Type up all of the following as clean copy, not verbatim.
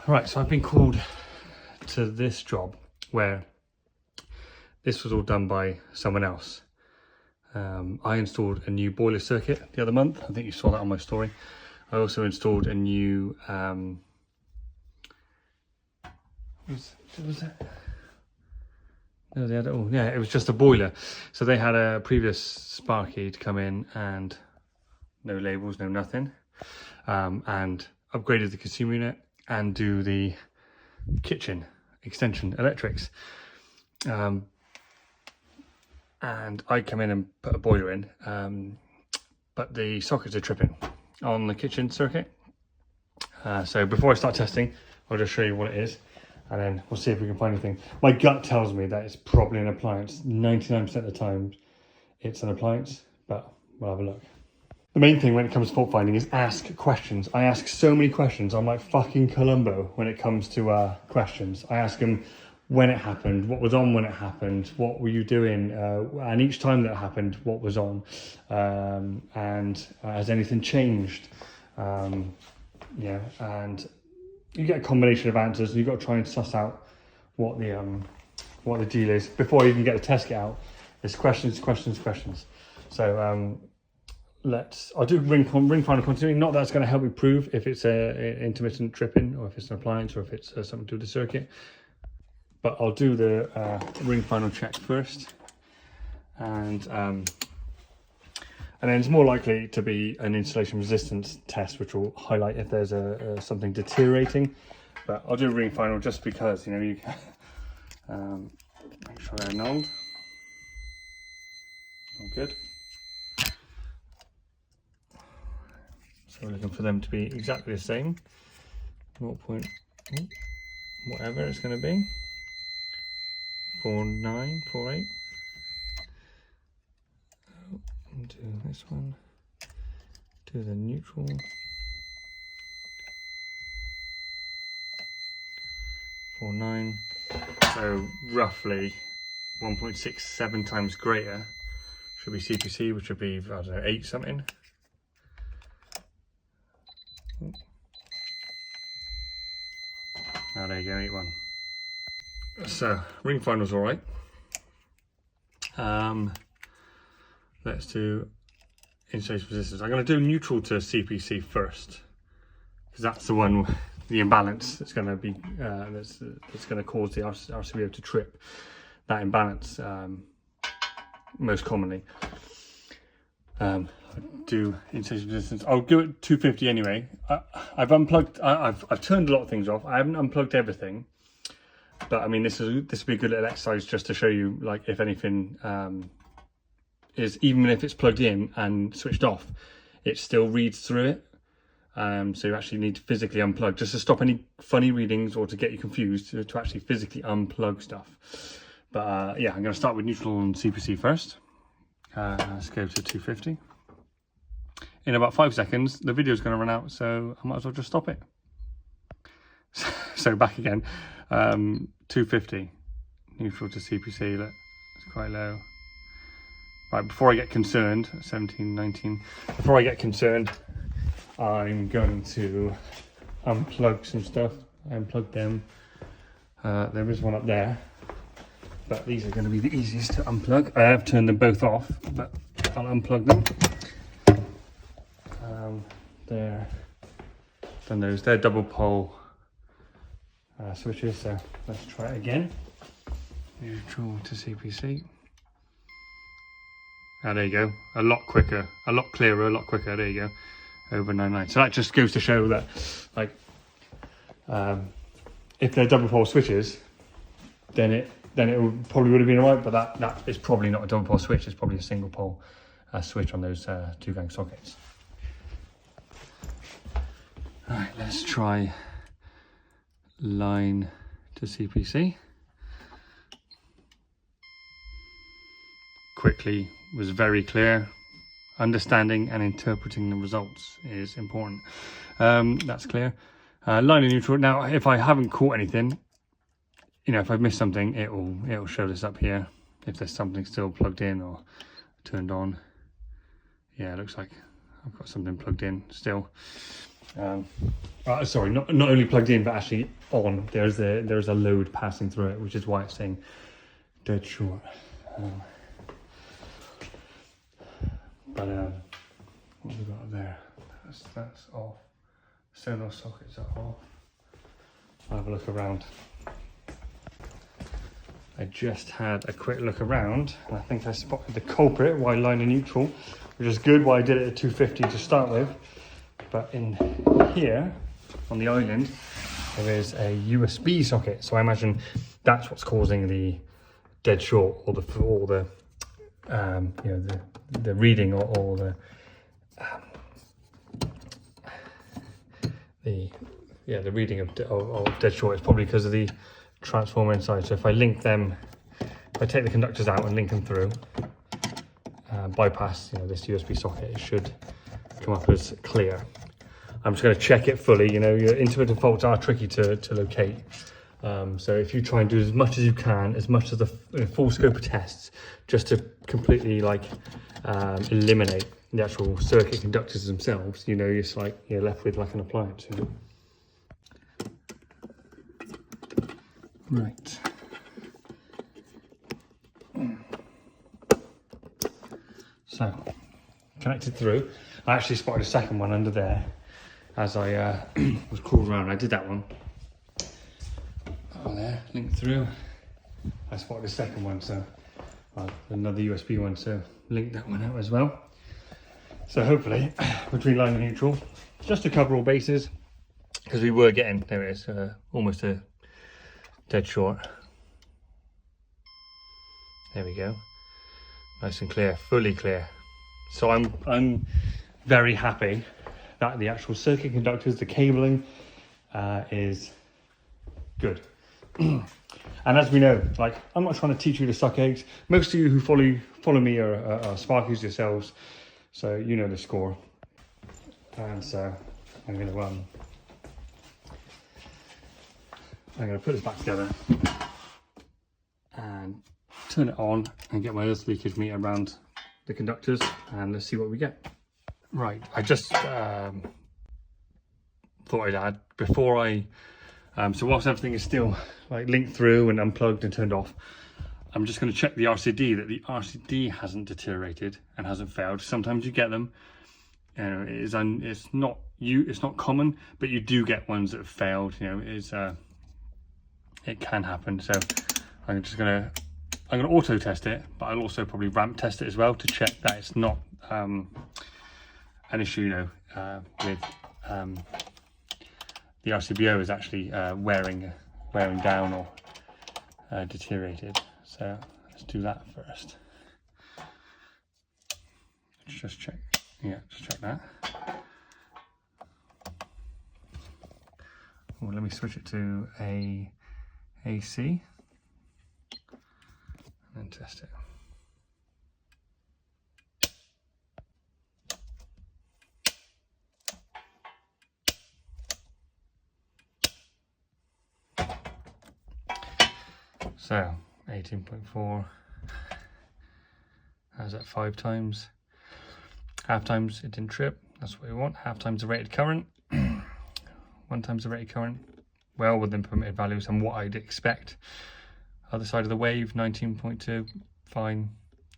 Right, so I've been called to this job where this was all done by someone else. I installed a new boiler circuit the other month. I think you saw that on my story. I also installed a new was that? No, they had, oh yeah, it was just a boiler. So they had a previous Sparky to come in and no labels, no nothing, and upgraded the consumer unit and do the kitchen extension electrics. And I come in and put a boiler in, but the sockets are tripping on the kitchen circuit. So before I start testing, I'll just show you what it is, and then we'll see if we can find anything. My gut tells me that it's probably an appliance. 99% of the time it's an appliance, but we'll have a look. The main thing when it comes to fault finding is ask questions. I ask so many questions. I'm like fucking Columbo when it comes to questions. I ask them when it happened, what was on when it happened, what were you doing, and each time that happened, what was on, and has anything changed? Yeah, and you get a combination of answers, and you've got to try and suss out what the deal is before you even get the test kit out. It's questions. So I'll do ring final continuity. Not that it's going to help me prove if it's a intermittent tripping or if it's an appliance or if it's something to do with the circuit. But I'll do the ring final check first, and then it's more likely to be an installation resistance test, which will highlight if there's something deteriorating. But I'll do a ring final just because, you know, you make sure they're nulled. All good. So we're looking for them to be exactly the same. 0., whatever it's going to be. 4948. Do this one. Do the neutral. 49. So roughly 1.67 times greater should be CPC, which would be, I don't know, 8 something. Oh, there you go, 8.1. So ring final's all right. Let's do installation resistance. I'm going to do neutral to CPC first, because that's the one, the imbalance that's going to be that's going to cause the RCBO to trip. That imbalance most commonly. Do installation resistance. I'll do it 250 anyway. I've unplugged. I've turned a lot of things off. I haven't unplugged everything. But I mean, this would be a good little exercise just to show you, like, if anything is, even if it's plugged in and switched off, it still reads through it. So you actually need to physically unplug just to stop any funny readings or to get you confused, to actually physically unplug stuff. But yeah, I'm going to start with neutral and CPC first. Let's go to 250. In about 5 seconds, the video is going to run out, so I might as well just stop it. So back again. 250 neutral to CPC. Look, it's quite low. Right, before I get concerned, 17, 19, before I get concerned, I'm going to unplug some stuff. I unplugged them. There is one up there, but these are going to be the easiest to unplug. I have turned them both off, but I'll unplug them. They're done those. They're double pole switches, so let's try it again. Neutral to CPC. Ah, there you go. A lot quicker, a lot clearer, a lot quicker. There you go. Over 99. So that just goes to show that, like, if they're double pole switches, then it probably would have been alright. But that is probably not a double pole switch. It's probably a single pole switch on those 2-gang sockets. Alright, let's try line to CPC. Quickly, was very clear. Understanding and interpreting the results is important. That's clear. Line and neutral. Now, if I haven't caught anything, you know, if I've missed something, it'll show this up here. If there's something still plugged in or turned on. Yeah, it looks like I've got something plugged in still. Sorry, not only plugged in, but actually on. There's a load passing through it, which is why it's saying dead short. But what have we got there? That's off. Sonar sockets are off. I'll have a look around. I just had a quick look around, and I think I spotted the culprit while line in neutral, which is good. Why I did it at 250 to start with. But in here on the island, there is a USB socket. So I imagine that's what's causing the dead short, or the you know, the reading, or the reading of dead short is probably because of the transformer inside. So if I link them, if I take the conductors out and link them through, bypass, you know, this USB socket, it should come up as clear. I'm just going to check it fully. You know, your intermittent faults are tricky to locate. So if you try and do as much as you can, as much as the full scope of tests, just to completely eliminate the actual circuit conductors themselves, you know, it's like you're left with like an appliance. You know? Right. So, connected through. I actually spotted a second one under there as I was crawling around. I did that one. Oh, there, linked through. I spotted a second one, so another USB one, so link that one out as well. So hopefully, between line and neutral, just to cover all bases, because we were getting, there it is, almost a dead short. There we go. Nice and clear, fully clear. So I'm very happy that the actual circuit conductors, the cabling, is good. And as we know, like, I'm not trying to teach you to suck eggs. Most of you who follow me are Sparkies yourselves, so you know the score. And so I'm going to put this back together and turn it on and get my earth leakage meter around the conductors, and let's see what we get. Right, I just thought I'd add before I so whilst everything is still like linked through and unplugged and turned off, I'm just going to check the RCD, that the RCD hasn't deteriorated and hasn't failed. Sometimes you get them, and it's not common, but you do get ones that have failed. You know, it can happen. So I'm going to auto test it, but I'll also probably ramp test it as well to check that it's not an issue, you know, with the RCBO is actually wearing down or deteriorated. So let's do that first. Let's just check. Yeah, just check that. Well, let me switch it to AC and then test it. So 18.4, how's that 5 times? Half times it didn't trip, that's what we want. Half times the rated current, 1 times the rated current, well within permitted values and what I'd expect. Other side of the wave, 19.2, fine.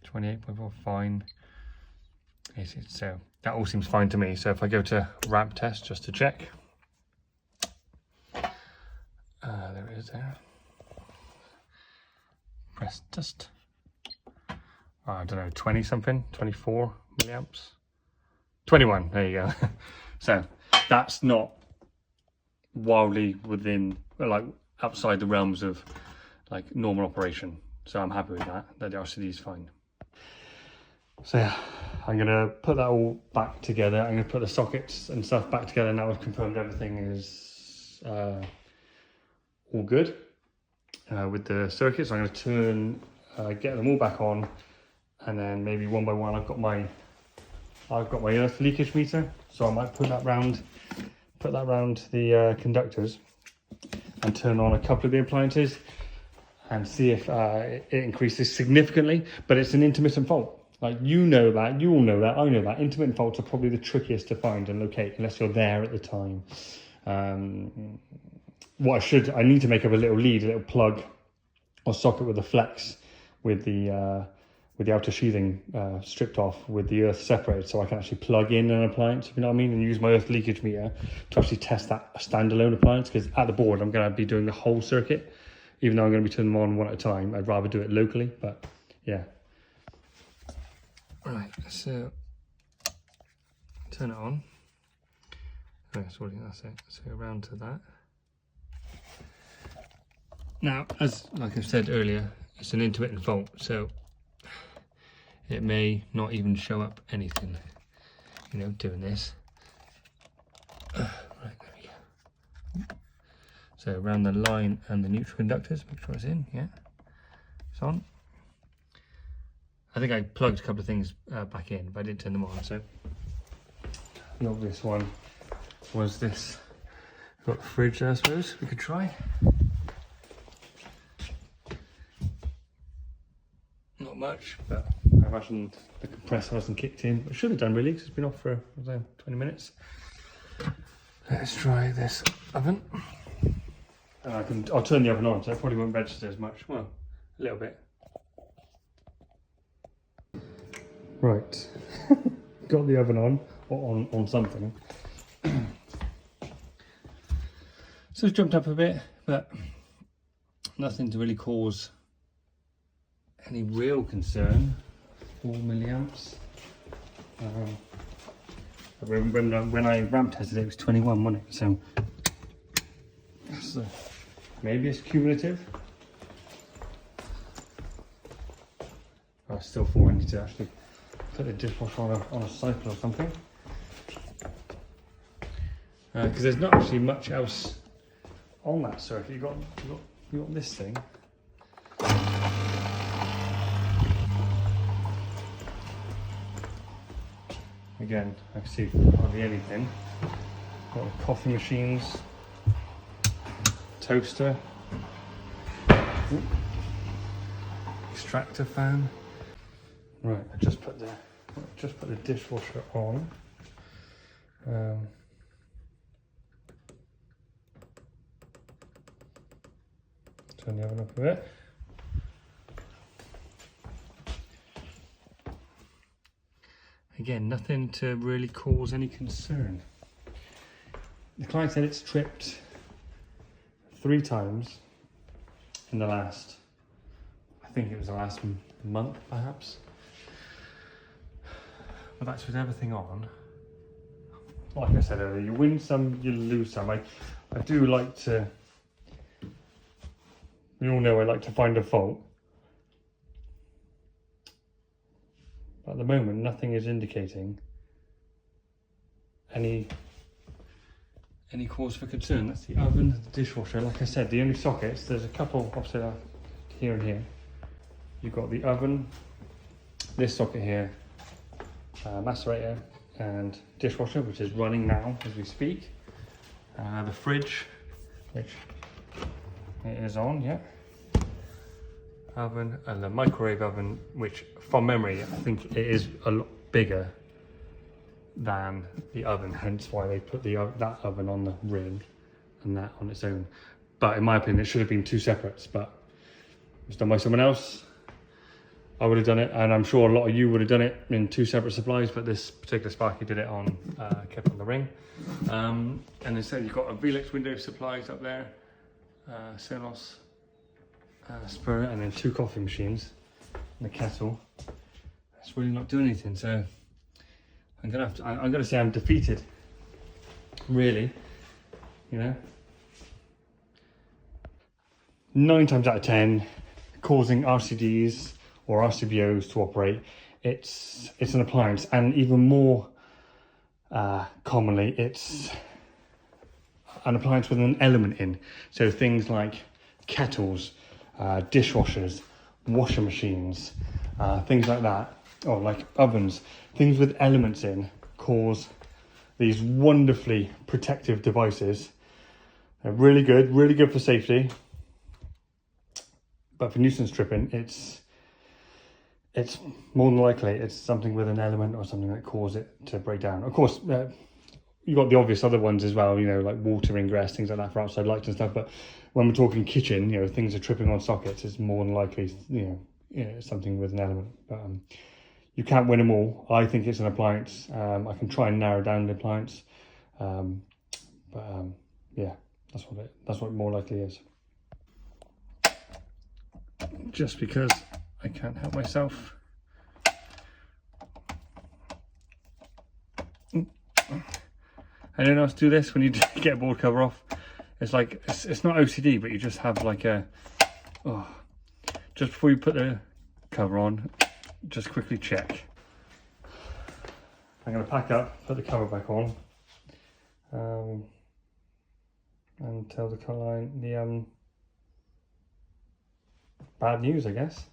28.4, fine. So that all seems fine to me. So if I go to ramp test just to check, there it is there. Press test. I don't know, 20 something, 24 milliamps, 21. There you go. So that's not wildly within, like, outside the realms of like normal operation. So I'm happy with that the RCD is fine. So yeah, I'm gonna put that all back together. I'm gonna put the sockets and stuff back together now. I've confirmed everything is all good with the circuits. I'm gonna turn, get them all back on, and then maybe one by one. I've got my earth leakage meter, so I might put that round the conductors and turn on a couple of the appliances and see if it increases significantly. But it's an intermittent fault, Like, you know that, you all know that, I know that. Intermittent faults are probably the trickiest to find and locate unless you're there at the time. I need to make up a little lead, a little plug or socket with a flex with the outer sheathing stripped off with the earth separated, so I can actually plug in an appliance, if you know what I mean, and use my earth leakage meter to actually test that standalone appliance, because at the board I'm going to be doing the whole circuit. Even though I'm going to be turning them on one at a time, I'd rather do it locally, but yeah. Right, so turn it on. Oh, sorry, that's it. So around to that. Now, like I said earlier, it's an intermittent fault, so it may not even show up anything, you know, doing this. Right, there we go. So around the line and the neutral conductors, make sure it's in, yeah, it's on. I think I plugged a couple of things back in, but I didn't turn them on, so. The obvious one was this. Got the fridge there, I suppose, we could try. Not much, but I imagine the compressor hasn't kicked in. It should have done really, because it's been off for 20 minutes. Let's try this oven. And I'll turn the oven on, so it probably won't register as much. Well, a little bit. Right, got the oven on, or on something. So it's jumped up a bit, but nothing to really cause any real concern. 4 milliamps. When I ramp tested it, was 21, wasn't it? So maybe it's cumulative. I still thought I need to actually put the dishwasher on a cycle or something. Because there's not actually much else on that circuit. You got this thing. Again, I can see hardly anything. Got the coffee machines, toaster, extractor fan. Right, I just put the dishwasher on. Turn the oven up a bit. Again, nothing to really cause any concern. The client said it's tripped 3 times in the last, I think it was the last month perhaps. But that's with everything on. Like I said earlier, you win some, you lose some. I do like to, you all know I like to find a fault. But at the moment, nothing is indicating any cause for concern. That's the oven, the dishwasher. Like I said, the only sockets, there's a couple opposite here and here. You've got the oven, this socket here, macerator and dishwasher, which is running now as we speak. The fridge, which it is on, yeah. Oven and the microwave oven, which from memory I think it is a lot bigger than the oven, hence why they put that oven on the ring and that on its own. But in my opinion, it should have been 2 separates, but it was done by someone else. I would have done it, and I'm sure a lot of you would have done it in 2 separate supplies, but this particular Sparky did it on, kept on the ring. And instead you've got a Velux window supplies up there, Sonos, Spur, and then 2 coffee machines and the kettle. It's really not doing anything, so I'm gonna say I'm defeated, really, you know. 9 times out of 10, causing RCDs or RCBOs to operate, it's an appliance, and even more commonly, it's an appliance with an element in. So things like kettles, dishwashers, washing machines, things like that, or like ovens, things with elements in cause these wonderfully protective devices. They're really good for safety, but for nuisance tripping, it's more than likely it's something with an element or something that caused it to break down. Of course, you've got the obvious other ones as well, you know, like water ingress, things like that for outside lights and stuff. But when we're talking kitchen, you know, things are tripping on sockets, it's more than likely, something with an element. But you can't win them all. I think it's an appliance. I can try and narrow down the appliance, yeah, that's what it more likely is. Just because I can't help myself. Anyone else do this when you get a board cover off? It's like, it's not OCD, but you just have like just before you put the cover on, just quickly check. I'm going to pack up, put the cover back on, and tell the client the bad news, I guess.